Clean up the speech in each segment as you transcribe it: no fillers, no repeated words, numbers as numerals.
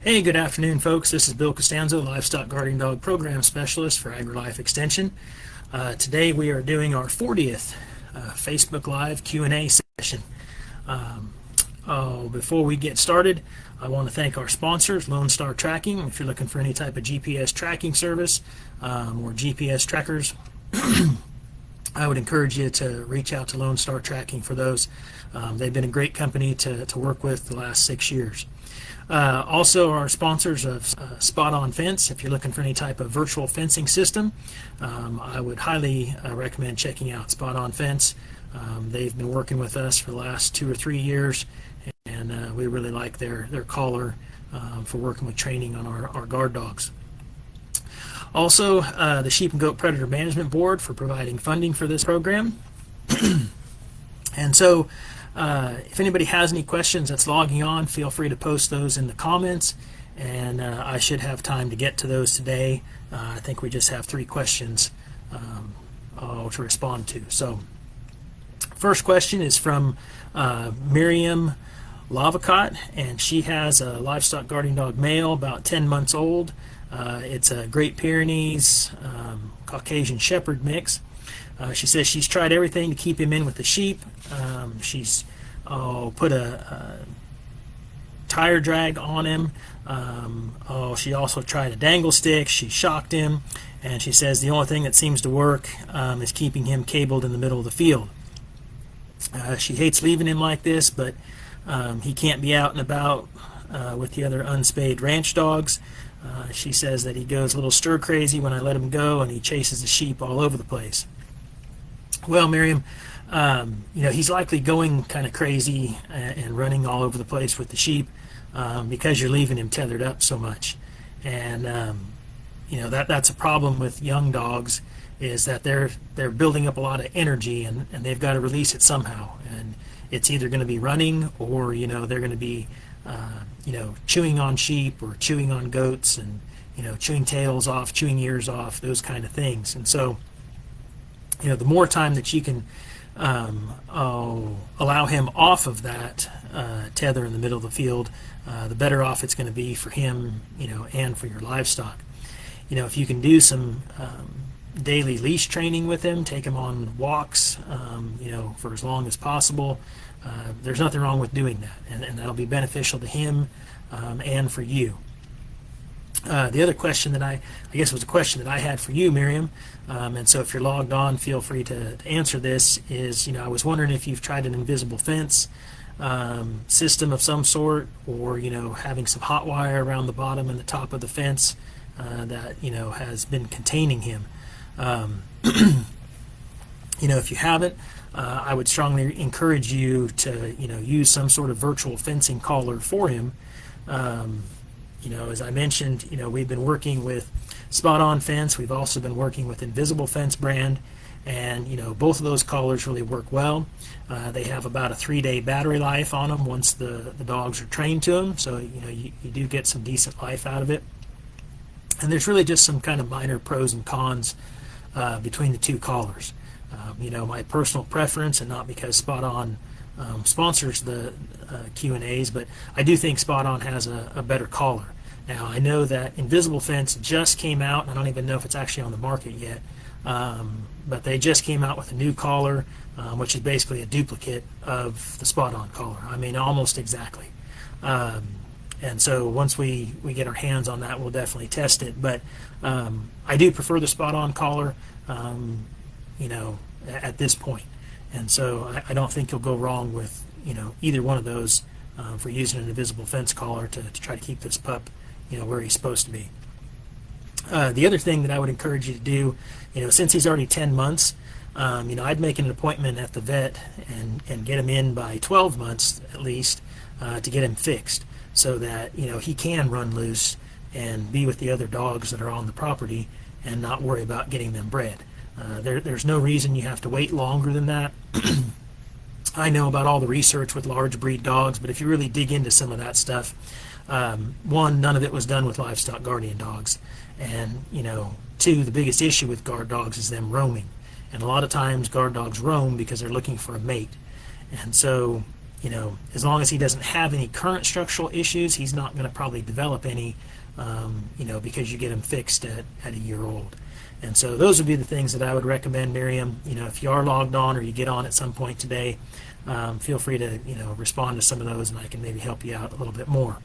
Hey, good afternoon, folks. This is Bill Costanzo, Livestock Guardian Dog Program Specialist for AgriLife Extension. Today we are doing our 40th Facebook Live Q&A session. Before we get started, I want to thank our sponsors, Lone Star Tracking. If you're looking for any type of GPS tracking service or GPS trackers, I would encourage you to reach out to Lone Star Tracking for those. They've been a great company to work with the last 6 years. Also, our sponsors of Spot On Fence. If you're looking for any type of virtual fencing system, I would highly recommend checking out Spot On Fence. They've been working with us for the last 2 or 3 years, and we really like their collar for working with training on our guard dogs. Also, the Sheep and Goat Predator Management Board for providing funding for this program. And so, if anybody has any questions that's logging on, feel free to post those in the comments, and I should have time to get to those today. I think we just have 3 questions to respond to. So, first question is from Miriam Lavacott, and she has a livestock guardian dog male, about 10 months old. It's a Great Pyrenees Caucasian Shepherd mix. She says she's tried everything to keep him in with the sheep. She's put a tire drag on him. She also tried a dangle stick. She shocked him, and she says the only thing that seems to work is keeping him cabled in the middle of the field. She hates leaving him like this, but he can't be out and about with the other unspayed ranch dogs. She says that he goes a little stir crazy when I let him go, and he chases the sheep all over the place. Well, Miriam, he's likely going kind of crazy and running all over the place with the sheep because you're leaving him tethered up so much. And that's a problem with young dogs, is that they're building up a lot of energy, and they've got to release it somehow. And it's either going to be running, or they're going to be chewing on sheep or chewing on goats, and chewing tails off, chewing ears off, those kind of things. And so the more time that you can allow him off of that tether in the middle of the field, the better off it's going to be for him, and for your livestock. If you can do some daily leash training with him, take him on walks, for as long as possible, there's nothing wrong with doing that, and that'll be beneficial to him and for you. The other question that I guess was a question that I had for you, Miriam, and so if you're logged on, feel free to answer this, is, I was wondering if you've tried an invisible fence system of some sort, or, having some hot wire around the bottom and the top of the fence that, has been containing him. If you haven't, I would strongly encourage you to, use some sort of virtual fencing collar for him. As I mentioned, we've been working with Spot On Fence. We've also been working with Invisible Fence brand, and both of those collars really work well. They have about a 3-day battery life on them once the dogs are trained to them, so you do get some decent life out of it. And there's really just some kind of minor pros and cons between the 2 collars. My personal preference, and not because Spot On sponsors the Q&As, but I do think Spot On has a better collar. Now, I know that Invisible Fence just came out, and I don't even know if it's actually on the market yet, but they just came out with a new collar, which is basically a duplicate of the Spot On collar. I mean, almost exactly. And so once we get our hands on that, we'll definitely test it. But I do prefer the Spot On collar, at this point. And so I don't think you'll go wrong with either one of those for using an invisible fence collar to try to keep this pup where he's supposed to be. The other thing that I would encourage you to do, since he's already 10 months, I'd make an appointment at the vet and get him in by 12 months at least to get him fixed, so that he can run loose and be with the other dogs that are on the property and not worry about getting them bred. There's no reason you have to wait longer than that. I know about all the research with large breed dogs, but if you really dig into some of that stuff, one, none of it was done with livestock guardian dogs, and 2, the biggest issue with guard dogs is them roaming, and a lot of times guard dogs roam because they're looking for a mate. And so as long as he doesn't have any current structural issues, he's not going to probably develop any, because you get him fixed at a year old. And so those would be the things that I would recommend, Miriam. If you are logged on or you get on at some point today, feel free to, respond to some of those, and I can maybe help you out a little bit more.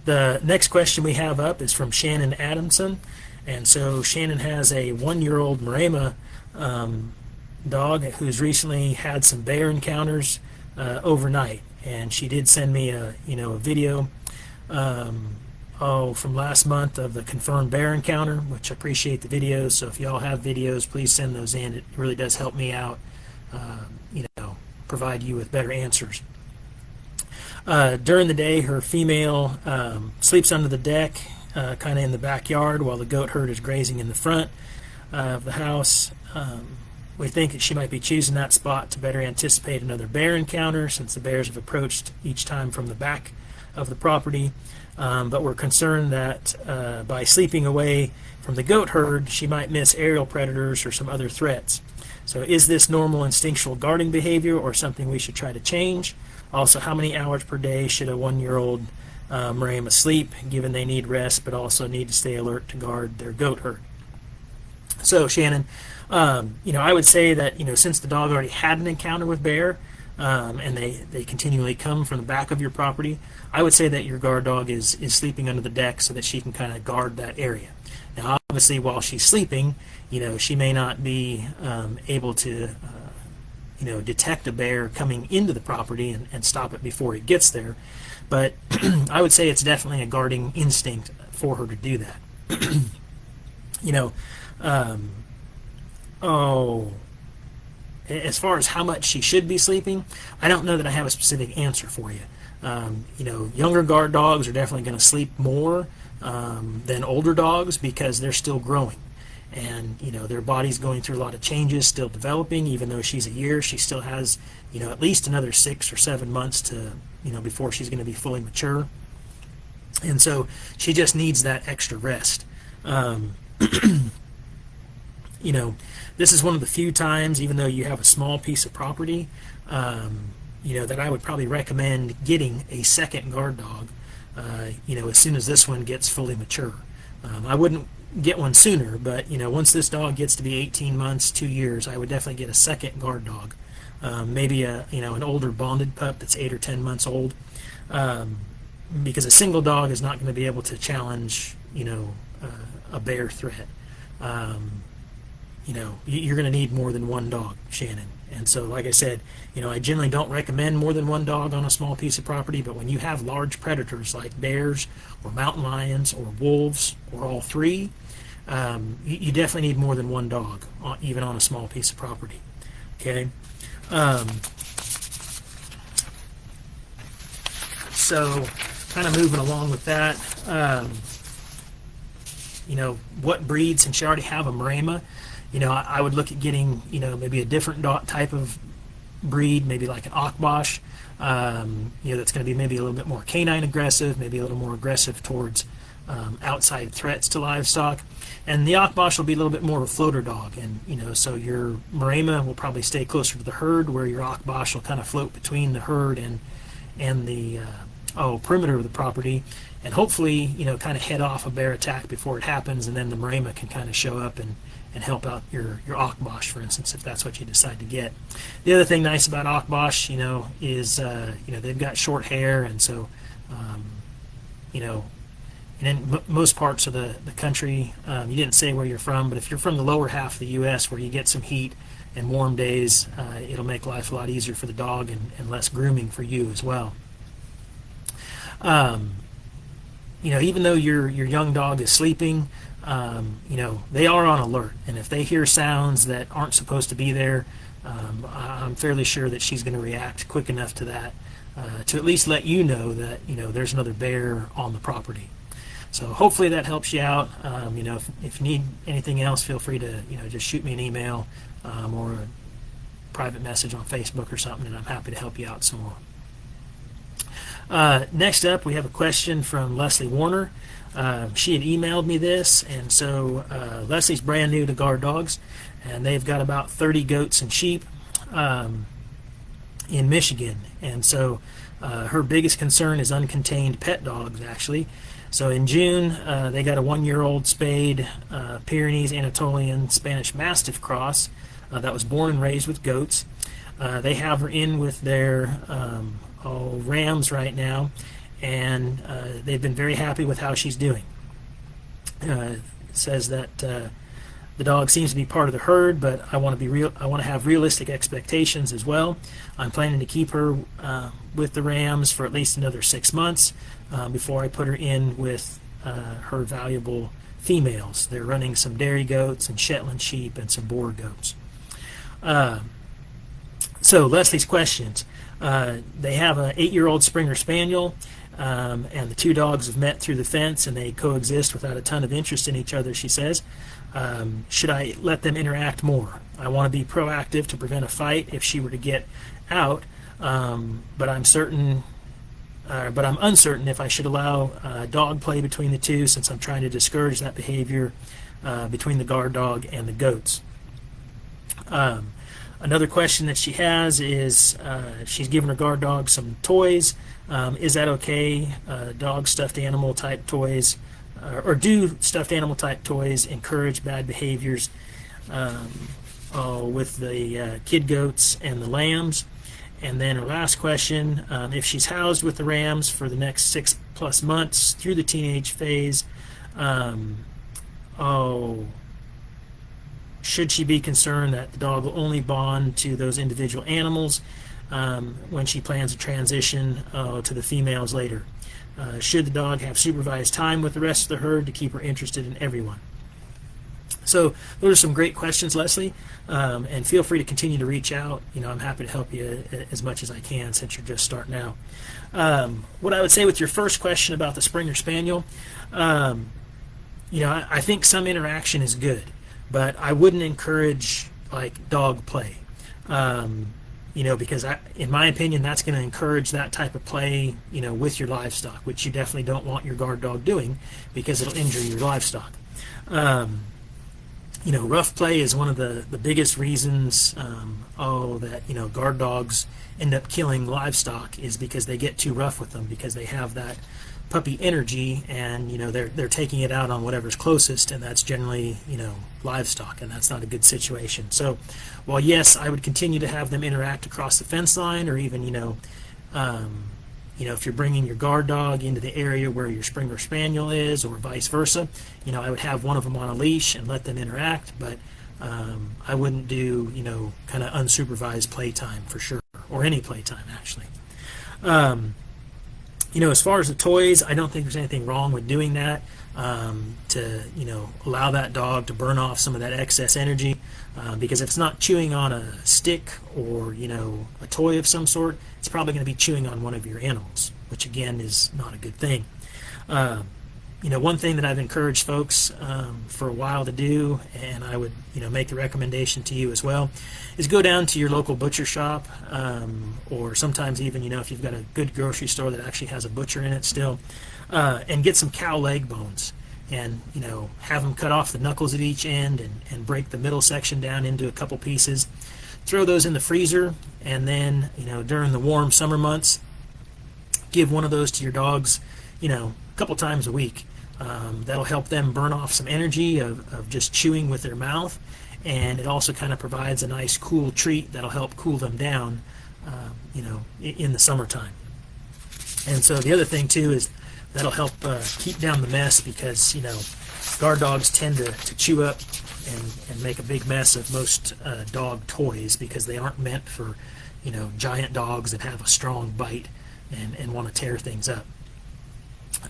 The next question we have up is from Shannon Adamson. And so Shannon has a 1-year-old Maremma dog who's recently had some bear encounters overnight. And she did send me a video from last month of the confirmed bear encounter, which I appreciate the videos. So if y'all have videos, please send those in. It really does help me out, provide you with better answers. During the day, her female sleeps under the deck, kind of in the backyard, while the goat herd is grazing in the front of the house. We think that she might be choosing that spot to better anticipate another bear encounter, since the bears have approached each time from the back of the property. But we're concerned that by sleeping away from the goat herd, she might miss aerial predators or some other threats. So is this normal instinctual guarding behavior or something we should try to change? Also, how many hours per day should a 1-year-old Maremma sleep, given they need rest but also need to stay alert to guard their goat herd? So Shannon, I would say that, since the dog already had an encounter with bear, and they continually come from the back of your property, I would say that your guard dog is sleeping under the deck so that she can kind of guard that area. Now, obviously, while she's sleeping, she may not be able to, detect a bear coming into the property and stop it before it gets there. But I would say it's definitely a guarding instinct for her to do that. As far as how much she should be sleeping, I don't know that I have a specific answer for you. Younger guard dogs are definitely going to sleep more than older dogs because they're still growing. And, their body's going through a lot of changes, still developing. Even though she's a year, she still has, at least another 6 or 7 months to, before she's going to be fully mature. And so she just needs that extra rest. This is one of the few times, even though you have a small piece of property, that I would probably recommend getting a second guard dog, as soon as this one gets fully mature. I wouldn't get one sooner, but, once this dog gets to be 18 months, 2 years, I would definitely get a second guard dog. Maybe an older bonded pup that's 8 or 10 months old, because a single dog is not going to be able to challenge, a bear threat. You're going to need more than one dog, Shannon. And so, like I said, I generally don't recommend more than one dog on a small piece of property, but when you have large predators like bears or mountain lions or wolves or all three, you definitely need more than one dog, even on a small piece of property. Okay? So, kind of moving along with that, what breeds, since you already have a Maremma, I would look at getting, maybe a different type of breed, maybe like an Akbash, that's going to be maybe a little bit more canine aggressive, maybe a little more aggressive towards outside threats to livestock. And the Akbash will be a little bit more of a floater dog. And, so your Maremma will probably stay closer to the herd, where your Akbash will kind of float between the herd and the perimeter of the property. And hopefully, kind of head off a bear attack before it happens, and then the Maremma can kind of show up and help out your Akbash, for instance, if that's what you decide to get. The other thing nice about Akbash, is they've got short hair, and so and in most parts of the country, you didn't say where you're from, but if you're from the lower half of the U.S. where you get some heat and warm days, it'll make life a lot easier for the dog and less grooming for you as well. Even though your young dog is sleeping, they are on alert, and if they hear sounds that aren't supposed to be there, I'm fairly sure that she's going to react quick enough to that to at least let you know that there's another bear on the property. So hopefully that helps you out. If you need anything else, feel free to just shoot me an email or a private message on Facebook or something, and I'm happy to help you out some more. Next up, we have a question from Leslie Warner. She had emailed me this, and so Leslie's brand new to guard dogs, and they've got about 30 goats and sheep. in Michigan. And so her biggest concern is uncontained pet dogs, actually. So in June, they got a 1-year-old spayed Pyrenees Anatolian Spanish Mastiff cross that was born and raised with goats. They have her in with their rams right now, and they've been very happy with how she's doing. Says that the dog seems to be part of the herd, but I want to have realistic expectations as well. I'm planning to keep her with the rams for at least another 6 months before I put her in with her valuable females. They're running some dairy goats and Shetland sheep and some Boer goats. So Leslie's questions. They have an 8-year-old Springer Spaniel, and the two dogs have met through the fence and they coexist without a ton of interest in each other, she says. Should I let them interact more? I want to be proactive to prevent a fight if she were to get out, but I'm uncertain if I should allow dog play between the two, since I'm trying to discourage that behavior between the guard dog and the goats. Another question that she has is she's given her guard dog some toys. Is that okay? Dog stuffed animal type toys, or do stuffed animal type toys encourage bad behaviors with the kid goats and the lambs? And then her last question, if she's housed with the rams for the next 6+ months through the teenage phase, should she be concerned that the dog will only bond to those individual animals when she plans to transition to the females later? Should the dog have supervised time with the rest of the herd to keep her interested in everyone? So those are some great questions, Leslie, and feel free to continue to reach out. I'm happy to help you as much as I can since you're just starting out. What I would say with your first question about the Springer Spaniel, I think some interaction is good, but I wouldn't encourage like dog play. Because in my opinion, that's going to encourage that type of play, with your livestock, which you definitely don't want your guard dog doing because it'll injure your livestock. Rough play is one of the biggest reasons that guard dogs end up killing livestock, is because they get too rough with them, because they have that puppy energy, and they're taking it out on whatever's closest, and that's generally livestock, and that's not a good situation. So while yes, I would continue to have them interact across the fence line, or even if you're bringing your guard dog into the area where your Springer Spaniel is, or vice versa, I would have one of them on a leash and let them interact, but I wouldn't do kind of unsupervised playtime for sure, or any playtime actually. As far as the toys, I don't think there's anything wrong with doing that, to allow that dog to burn off some of that excess energy, because if it's not chewing on a stick or a toy of some sort, it's probably going to be chewing on one of your animals, which again is not a good thing. One thing that I've encouraged folks for a while to do, and I would make the recommendation to you as well, is go down to your local butcher shop, or sometimes even if you've got a good grocery store that actually has a butcher in it still, and get some cow leg bones, and have them cut off the knuckles at each end, and break the middle section down into a couple pieces. Throw those in the freezer, and then during the warm summer months, give one of those to your dogs a couple times a week. That'll help them burn off some energy of just chewing with their mouth, and it also kind of provides a nice cool treat that'll help cool them down in the summertime. And so the other thing too is that'll help keep down the mess, because guard dogs tend to chew up and make a big mess of most dog toys, because they aren't meant for giant dogs that have a strong bite and want to tear things up.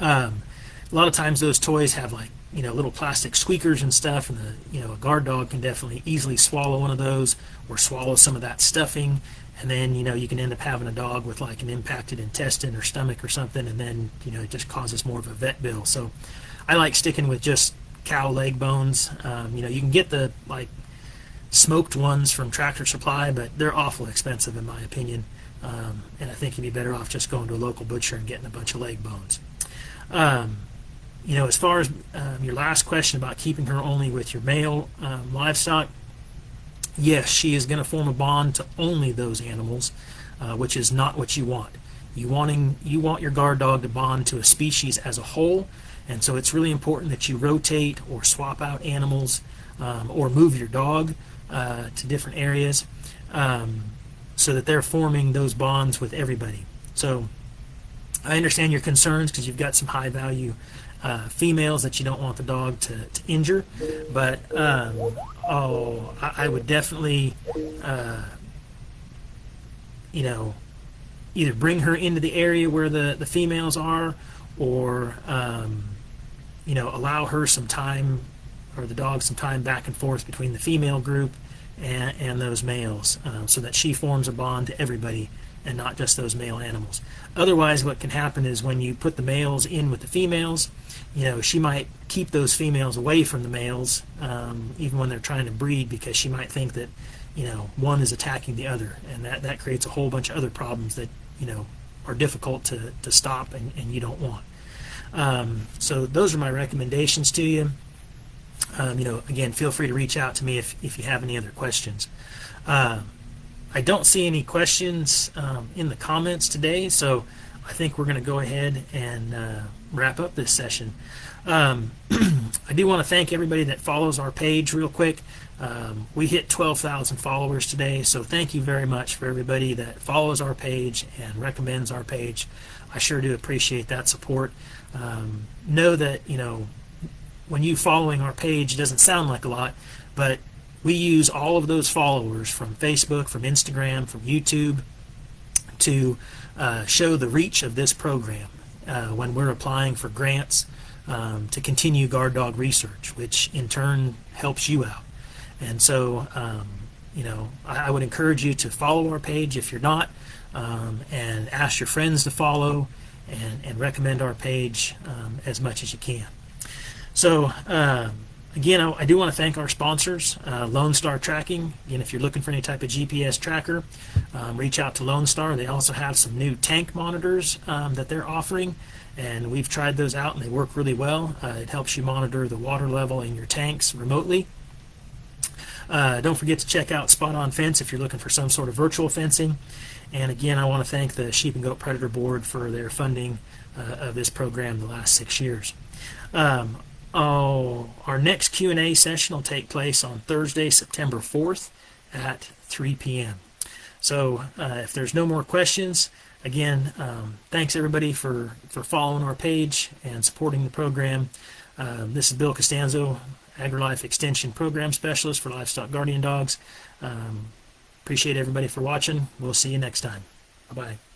A lot of times those toys have little plastic squeakers and stuff, and a guard dog can definitely easily swallow one of those, or swallow some of that stuffing, and then you can end up having a dog with an impacted intestine or stomach or something, and then it just causes more of a vet bill. So I like sticking with just cow leg bones. You can get the smoked ones from Tractor Supply, but they're awful expensive in my opinion, and I think you'd be better off just going to a local butcher and getting a bunch of leg bones. As far as your last question about keeping her only with your male livestock, yes, she is going to form a bond to only those animals. which is not what you want. You want your guard dog to bond to a species as a whole, and so it's really important that you rotate or swap out animals or move your dog to different areas so that they're forming those bonds with everybody. So I understand your concerns because you've got some high value females that you don't want the dog to injure, but I would definitely either bring her into the area where the females are, or allow her some time, or the dog some time back and forth between the female group and those males, so that she forms a bond to everybody and not just those male animals. Otherwise, what can happen is when you put the males in with the females, she might keep those females away from the males, even when they're trying to breed, because she might think that one is attacking the other, and that creates a whole bunch of other problems that are difficult to stop and you don't want. So those are my recommendations to you. Again, feel free to reach out to me if you have any other questions. I don't see any questions in the comments today, so I think we're going to go ahead and wrap up this session. I do want to thank everybody that follows our page real quick. We hit 12,000 followers today, so thank you very much for everybody that follows our page and recommends our page. I sure do appreciate that support. Know that when you following our page doesn't sound like a lot, but we use all of those followers from Facebook, from Instagram, from YouTube to show the reach of this program when we're applying for grants to continue guard dog research, which in turn helps you out. And so, I would encourage you to follow our page if you're not, and ask your friends to follow and recommend our page as much as you can. So, again, I do want to thank our sponsors, Lone Star Tracking. Again, if you're looking for any type of GPS tracker, reach out to Lone Star. They also have some new tank monitors that they're offering, and we've tried those out and they work really well. It helps you monitor the water level in your tanks remotely. Don't forget to check out Spot On Fence if you're looking for some sort of virtual fencing. And again, I want to thank the Sheep and Goat Predator Board for their funding of this program the last 6 years. Our next Q&A session will take place on Thursday, September 4th at 3 p.m. So if there's no more questions, again, thanks everybody for following our page and supporting the program. This is Bill Costanzo, AgriLife Extension Program Specialist for Livestock Guardian Dogs. Appreciate everybody for watching. We'll see you next time. Bye-bye.